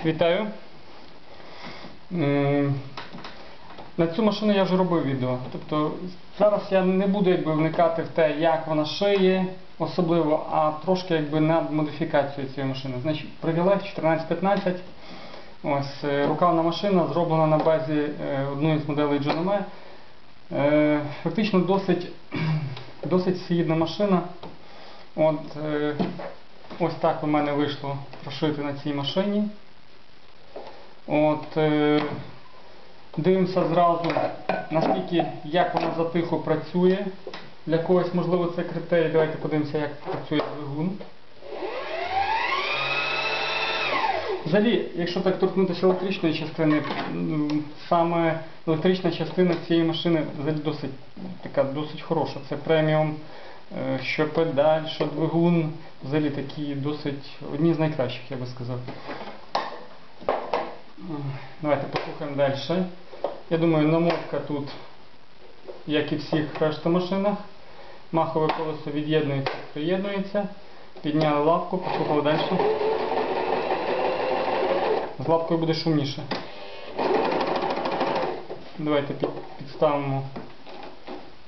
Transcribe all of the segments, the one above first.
Вітаю. На цю машину я вже робив відео. Тобто зараз я не буду вникати в те, як вона шиє, особливо, а трошки над модифікацією цієї машини. Значить, Пригелех 1415. Ось, рукавна машина, зроблена на базі одної з моделей Джономе. Фактично досить солідна машина. Ось так у мене вийшло прошити на цій машині. Дивимося зразу, як вона затихо працює. Для когось, можливо, це критерій. Давайте подивимося, як працює двигун. Взагалі, якщо так торкнутися електричної частини, саме електрична частина цієї машини досить хороша. Це преміум, що педаль, що двигун, взагалі такі одні з найкращих, я би сказав. Давайте послухаємо далі. Я думаю, намовка тут, як і в всіх решта машинах. Махове колесо від'єднується, приєднується. Підняли лапку, послухали далі. З лапкою буде шумніше. Давайте підставимо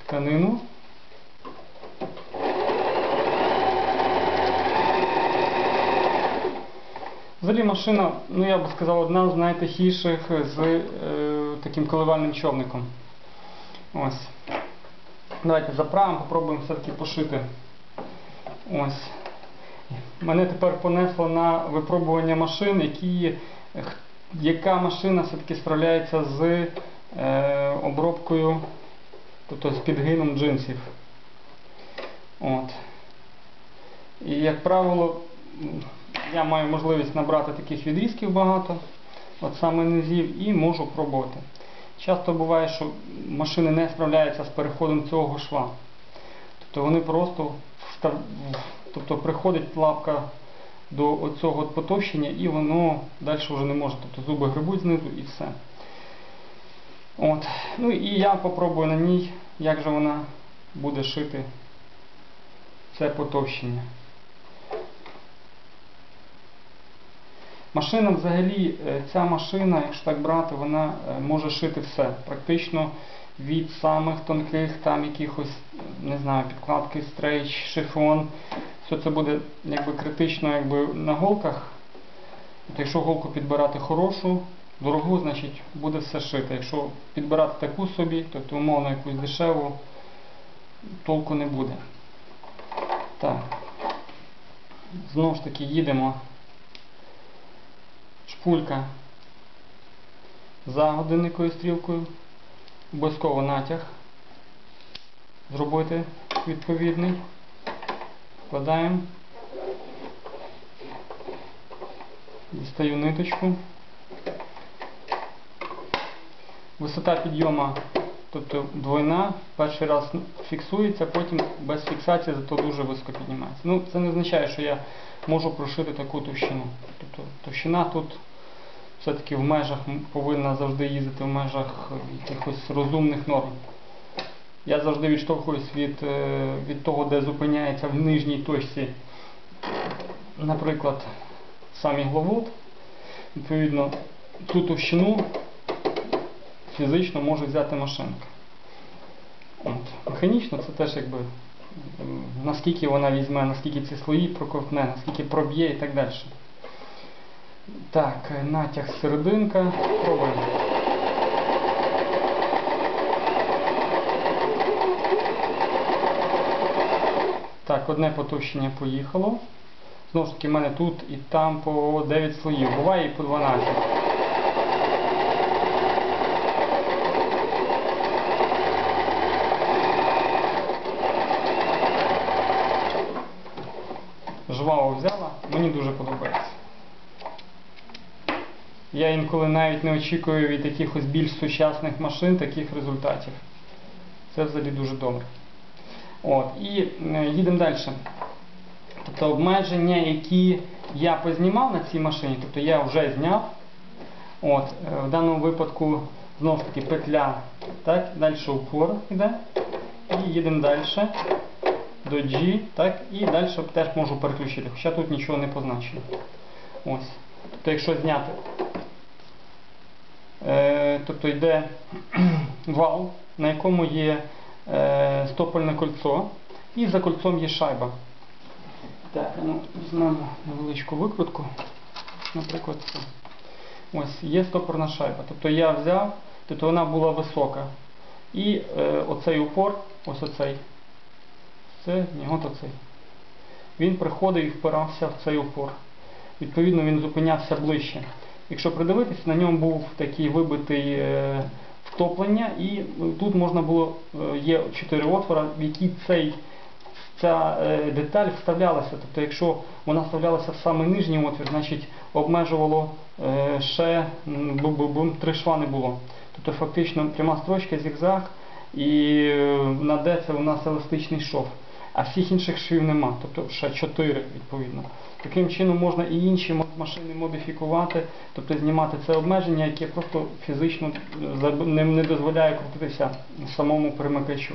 тканину. Взагалі машина, я би сказав, одна з найтихіших з таким коливальним човником. Ось. Давайте заправимо, попробуємо все-таки пошити. Ось. Мене тепер понесло на випробування машин, яка машина все-таки справляється з обробкою, тобто з підгином джинсів. І, як правило, я маю можливість набрати таких відрізків багато, саме низів, і можу пробувати. Часто буває, що машини не справляються з переходом цього шва. Тобто вони просто приходить лапка до оцього потовщення, і воно далі вже не може. Тобто зуби грибуть знизу і все. І я попробую на ній, як же вона буде шити це потовщення. Машина взагалі, ця машина, якщо так брати, вона може шити все. Практично від самих тонких, там якихось, не знаю, підкладки, стрейч, шифон. Все це буде критично на голках. Якщо голку підбирати хорошу, дорогу, значить буде все шити. Якщо підбирати таку собі, тобто умовно якусь дешеву, толку не буде. Так. Знову ж таки їдемо. Шпулька за годинниковою стрілкою. Обов'язково натяг зробити відповідний. Вкладаємо. Дістаю ниточку. Висота підйому, тобто двойна, перший раз фіксується, потім без фіксації, зато дуже високо піднімається. Це не означає, що я можу прошити таку товщину. Тобто товщина тут все-таки в межах, повинна завжди їздити в межах якихось розумних норм. Я завжди відштовхуюсь від того, де зупиняється в нижній точці, наприклад, сам ігловод. Відповідно, цю товщину фізично може взяти машинка. Механічно це теж наскільки вона візьме, наскільки ці слої проковтне, наскільки проб'є і так далі. Так, натяг серединка. Пробуємо. Так, одне потовщення поїхало. Знову ж таки, в мене тут і там по 9 слоїв. Буває і по 12. Жваво взяла, мені дуже подобається. Я інколи навіть не очікую від якихось більш сучасних машин таких результатів. Це взагалі дуже добре. І їдемо далі. Тобто обмеження, які я познімав на цій машині, тобто я вже зняв. В даному випадку, знову ж таки, петля, так, далі упор йде. І їдемо далі. До G, так, і далі теж можу переключити, хоча тут нічого не позначено. Тобто якщо зняти, тобто йде вал, на якому є стопольне кольцо, і за кольцом є шайба. Так, ну, візьмемо невеличку викрутку, наприклад, це. Ось, є стопорна шайба. Тобто я взяв, тобто вона була висока. І оцей упор, ось оцей, це нігот оцей. Він приходив і впирався в цей упор. Відповідно, він зупинявся ближче. Якщо придивитись, на ньому був такий вибитий втоплення, і тут можна було, є 4 отвори, в які ця деталь вставлялася. Тобто, якщо вона вставлялася в самий нижній отвір, значить обмежувало ще 3 шва не було. Тобто фактично пряма строчка, зігзаг, і на D це у нас еластичний шов. А всіх інших швів нема, тобто ще 4 відповідно. Таким чином можна і інші машини модифікувати, тобто знімати це обмеження, яке просто фізично не дозволяє крутитися самому перемикачу.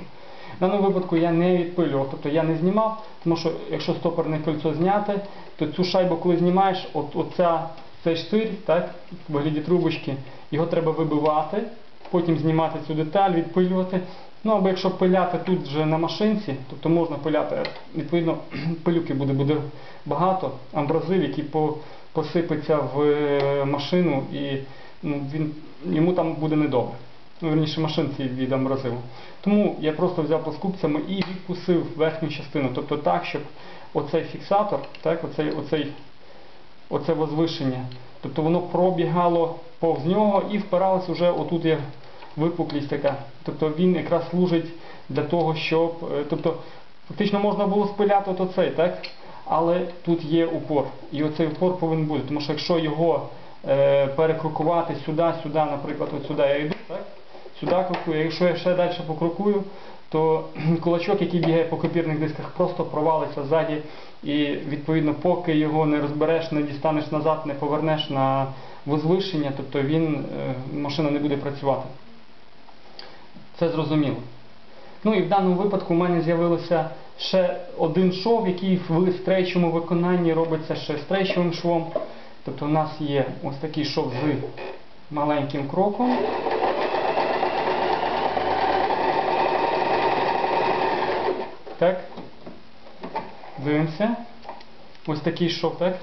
В даному випадку я не відпилював, тобто я не знімав, тому що якщо стопорне кольцо зняти, то цю шайбу, коли знімаєш, цей штир, так, в вигляді трубочки, його треба вибивати, потім знімати цю деталь, відпилювати. Ну або якщо пиляти тут вже на машинці, тобто можна пиляти, відповідно пилюки буде багато, амбразив, який посипеться в машину і йому там буде недобре. Ну, верніше, машинці від амбразиву. Тому я просто взяв плоскупцями і відкусив верхню частину. Тобто так, щоб оцей фіксатор, так, оце возвишення, тобто воно пробігало повз нього і впиралось вже отут є випуклість така. Тобто він якраз служить для того, щоб, тобто фактично можна було спиляти от оцей, так? Але тут є упор. І оцей упор повинен бути. Тому що якщо його перекрукувати сюди, наприклад, от сюди я йду, так? Сюди крокую. Якщо я ще далі покрокую, то кулачок, який бігає по копірних дисках, просто провалиться ззаді. І відповідно, поки його не розбереш, не дістанеш назад, не повернеш на возвишення, тобто машина не буде працювати. Це зрозуміло. Ну і в даному випадку в мене з'явився ще один шов, який в стрейчому виконанні робиться ще стрейчовим швом. Тобто у нас є ось такий шов з маленьким кроком. Так. Дивимося. Ось такий шов, так.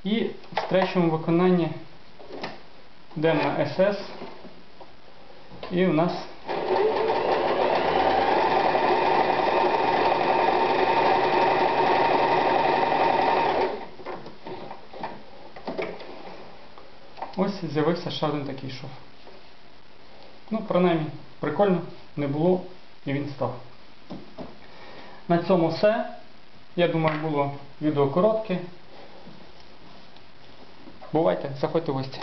І в стрейчовому виконанні йдемо на SS. І у нас ось з'явився ще один такий шов. Ну, принаймні, прикольно, не було, і він став. На цьому все. Я думаю, було відео коротке. Бувайте, заходьте в гості.